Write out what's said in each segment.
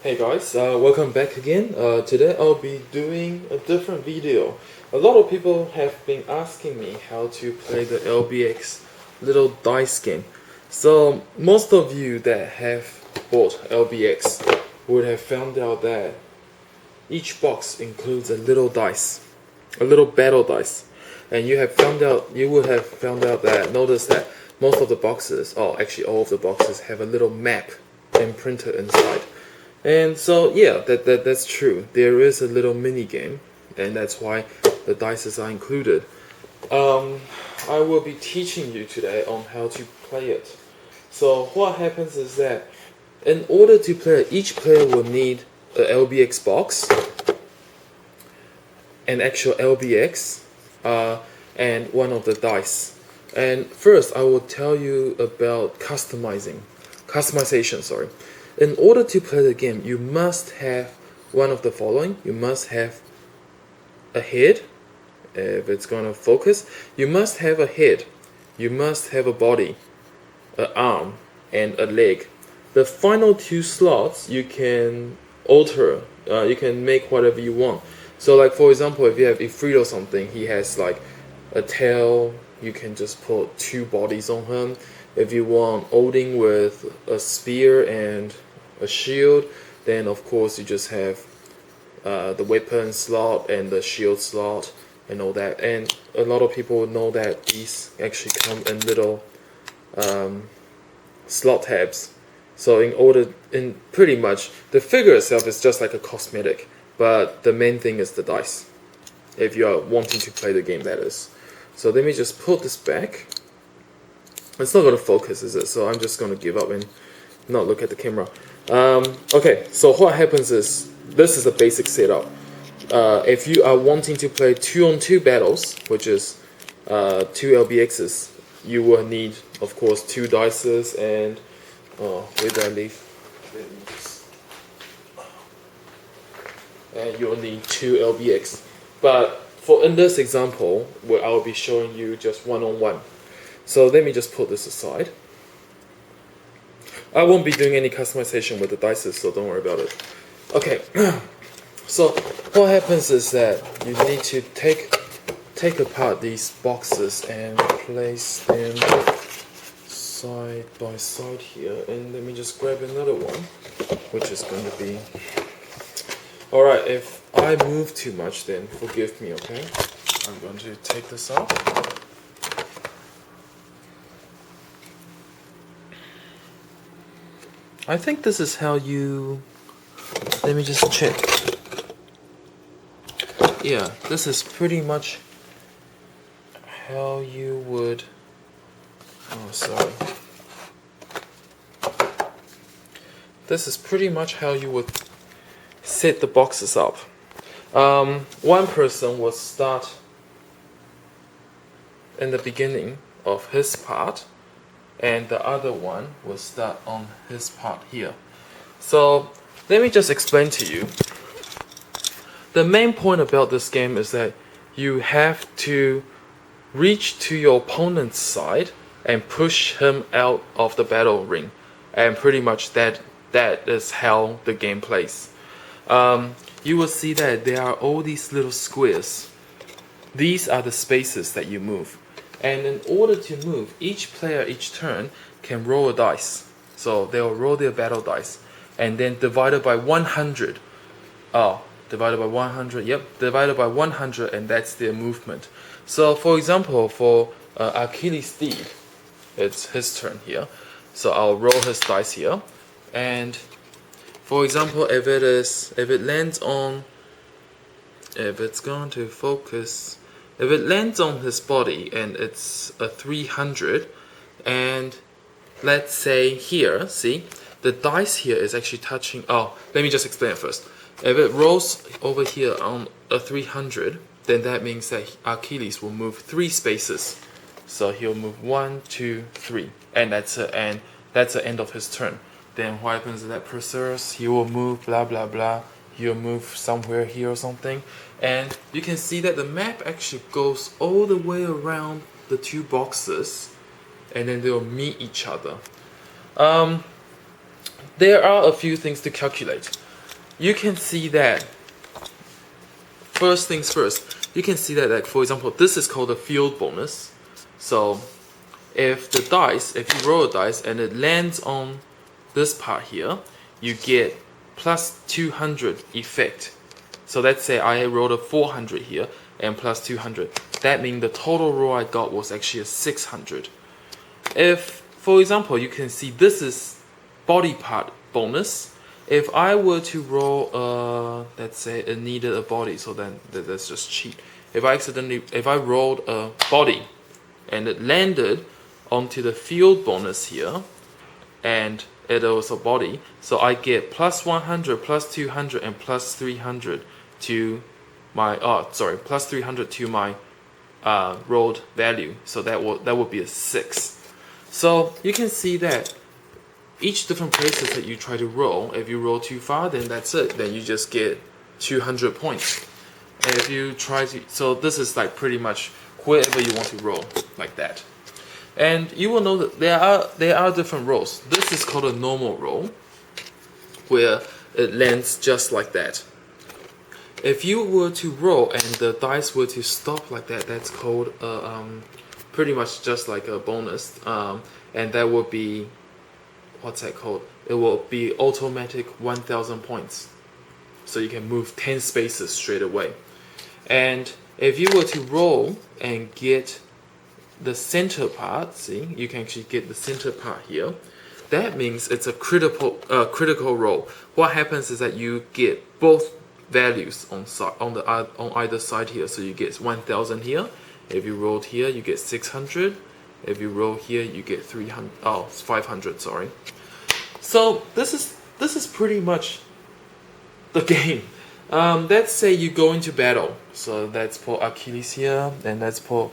Hey guys, welcome back again. Today I'll be doing a different video. A lot of people have been asking me how to play the LBX little dice game. So most of you that have bought LBX would have found out that each box includes a little dice, a little battle dice. And you would have found out that, notice that most of the boxes, or actually all of the boxes, have a little map imprinted inside. And so yeah, that's true. There is a little mini game, and that's why the dices are included. I will be teaching you today on how to play it. So what happens is that in order to play it, each player will need a LBX box, an actual LBX, and one of the dice. And first, I will tell you about customization. Sorry. In order to play the game, you must have one of the following. You must have a head, if it's gonna focus. You must have a head. You must have a body, an arm, and a leg. The final two slots you can alter. You can make whatever you want. So, like for example, if you have Ifrit or something, he has like a tail. You can just put two bodies on him. If you want Odin with a spear and a shield, then of course you just have the weapon slot and the shield slot and all that. And a lot of people know that these actually come in little slot tabs. So in pretty much, the figure itself is just like a cosmetic, but the main thing is the dice. If you are wanting to play the game, that is. So let me just put this back. It's not going to focus, is it? So I'm just going to give up and not look at the camera. Okay, so what happens is, this is the basic setup. If you are wanting to play 2-on-2 battles, which is 2 LBXs, you will need, of course, 2 dices and... where did I leave? And you'll need 2 LBX. But in this example, where I'll be showing you just 1-on-1. So let me just put this aside. I won't be doing any customization with the dices, so don't worry about it. Okay, so what happens is that you need to take apart these boxes and place them side by side here. And let me just grab another one, which is going to be... Alright, if I move too much, then forgive me, okay? I'm going to take this out. I think this is how you... Let me just check. Yeah, this is pretty much how you would... Oh, sorry. This is pretty much how you would set the boxes up. One person will start in the beginning of his part, and the other one will start on his part here. So let me just explain to you. The main point about this game is that you have to reach to your opponent's side and push him out of the battle ring, and pretty much that is how the game plays. You will see that there are all these little squares. These are the spaces that you move. And in order to move, each player each turn can roll a dice. So they'll roll their battle dice. And then divided by 100. Oh, divided by 100. Yep, divided by 100, and that's their movement. So for example, for Archilles Deed, it's his turn here. So I'll roll his dice here. And for example, if it lands on... If it's going to focus... If it lands on his body and it's a 300, and let's say here, see, the dice here is actually touching... Oh, let me just explain it first. If it rolls over here on a 300, then that means that Archilles will move 3 spaces. So he'll move 1, 2, 3, and that's the end of his turn. Then what happens to that Perseus? He will move blah blah blah. He'll move somewhere here or something. And you can see that the map actually goes all the way around the 2 boxes, and then they'll meet each other. there are a few things to calculate. You can see that, first things first, you can see that, like, for example, this is called a field bonus. So if you roll a dice and it lands on this part here, you get plus 200 effect. So let's say I rolled a 400 here and plus 200. That means the total roll I got was actually a 600. If, for example, you can see this is body part bonus. If I were to roll, let's say it needed a body, so then that's just cheat. If I rolled a body and it landed onto the field bonus here, and it was a body, so I get plus 100, plus 200, and plus 300 to my, plus 300 to my rolled value. So that would be a 6. So you can see that each different places that you try to roll, if you roll too far, then that's it. Then you just get 200 points. And if you try to, so this is like pretty much wherever you want to roll, like that. And you will know that there are different rolls. This is called a normal roll, where it lands just like that. If you were to roll and the dice were to stop like that, that's called pretty much just like a bonus, and that would be, what's that called? It will be automatic 1000 points. So you can move 10 spaces straight away. And if you were to roll and get the center part, see, you can actually get the center part here. That means it's a critical roll. What happens is that you get both values on either side here. So you get 1000 here. If you rolled here, you get 600. If you roll here, you get 500. Sorry. So this is pretty much the game. Let's say you go into battle. So that's for Archilles here, and that's for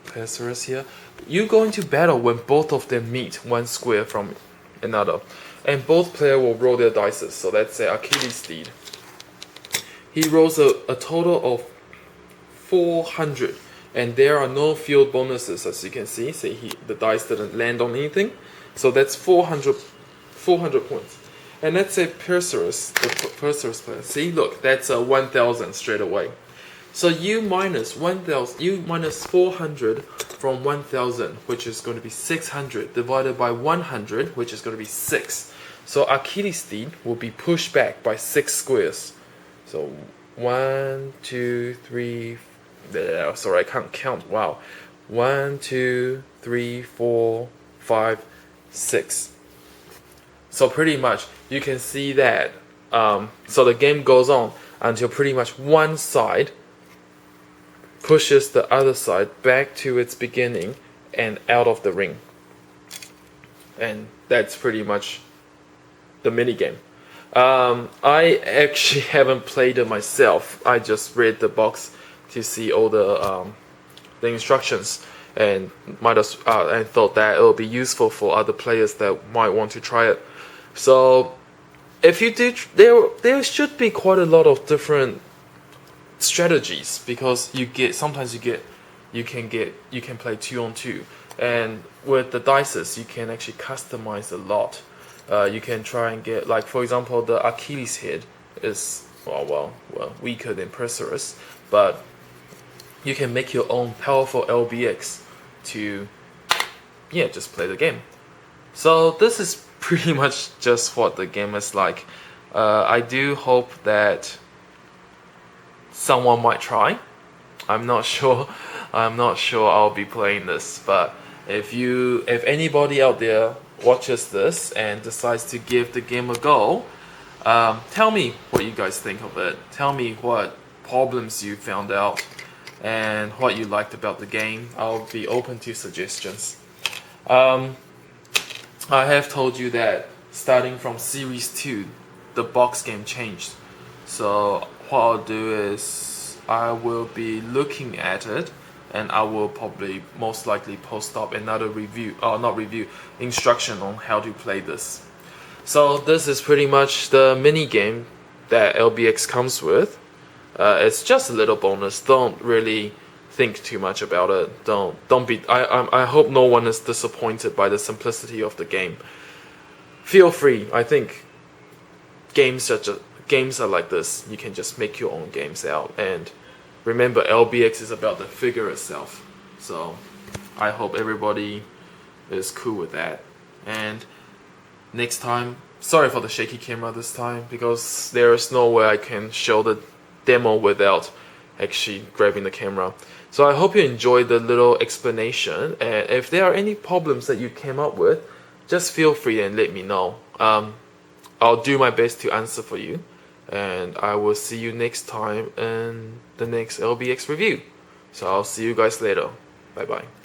Perseus here. You go into battle when both of them meet one square from another, and both players will roll their dice. So let's say Archilles Deed. He rolls a total of 400, and there are no field bonuses, as you can see. Say the dice didn't land on anything, so that's 400 points. And let's say Perseus, the Perseus player. See, look, that's 1000 straight away. So you minus 1000, you minus 400 from 1000, which is going to be 600, divided by 100, which is going to be 6. So Archilles Deed will be pushed back by 6 squares. So 1, 2, 3. Sorry, I can't count. Wow. 1, 2, 3, 4, 5, 6. So pretty much you can see that. So the game goes on until pretty much one side pushes the other side back to its beginning and out of the ring. And that's pretty much the mini game. I actually haven't played it myself. I just read the box to see all the instructions, and I thought that it would be useful for other players that might want to try it. So if you do, there should be quite a lot of different strategies, because you can play 2-on-2, and with the dices you can actually customize a lot. You can try and get, like, for example, the Archilles head is well weaker than Perseus, but you can make your own powerful LBX to just play the game. So this is pretty much just what the game is like. I do hope that someone might try. I'm not sure I'll be playing this, but if anybody out there watches this and decides to give the game a go, tell me what you guys think of it. Tell me what problems you found out and what you liked about the game. I'll be open to suggestions. I have told you that starting from Series 2, the box game changed. So what I'll do is I will be looking at it, and I will probably most likely post up another instruction on how to play this. So this is pretty much the mini game that LBX comes with. It's just a little bonus. Don't really think too much about it. Don't be. I hope no one is disappointed by the simplicity of the game. feel free. I think games are like this. You can just make your own games out. And remember, LBX is about the figure itself. So I hope everybody is cool with that. And next time, sorry for the shaky camera this time, because there is no way I can show the demo without actually grabbing the camera. So I hope you enjoyed the little explanation, and if there are any problems that you came up with, just feel free and let me know. I'll do my best to answer for you, and I will see you next time in the next LBX review. So I'll see you guys later. Bye bye.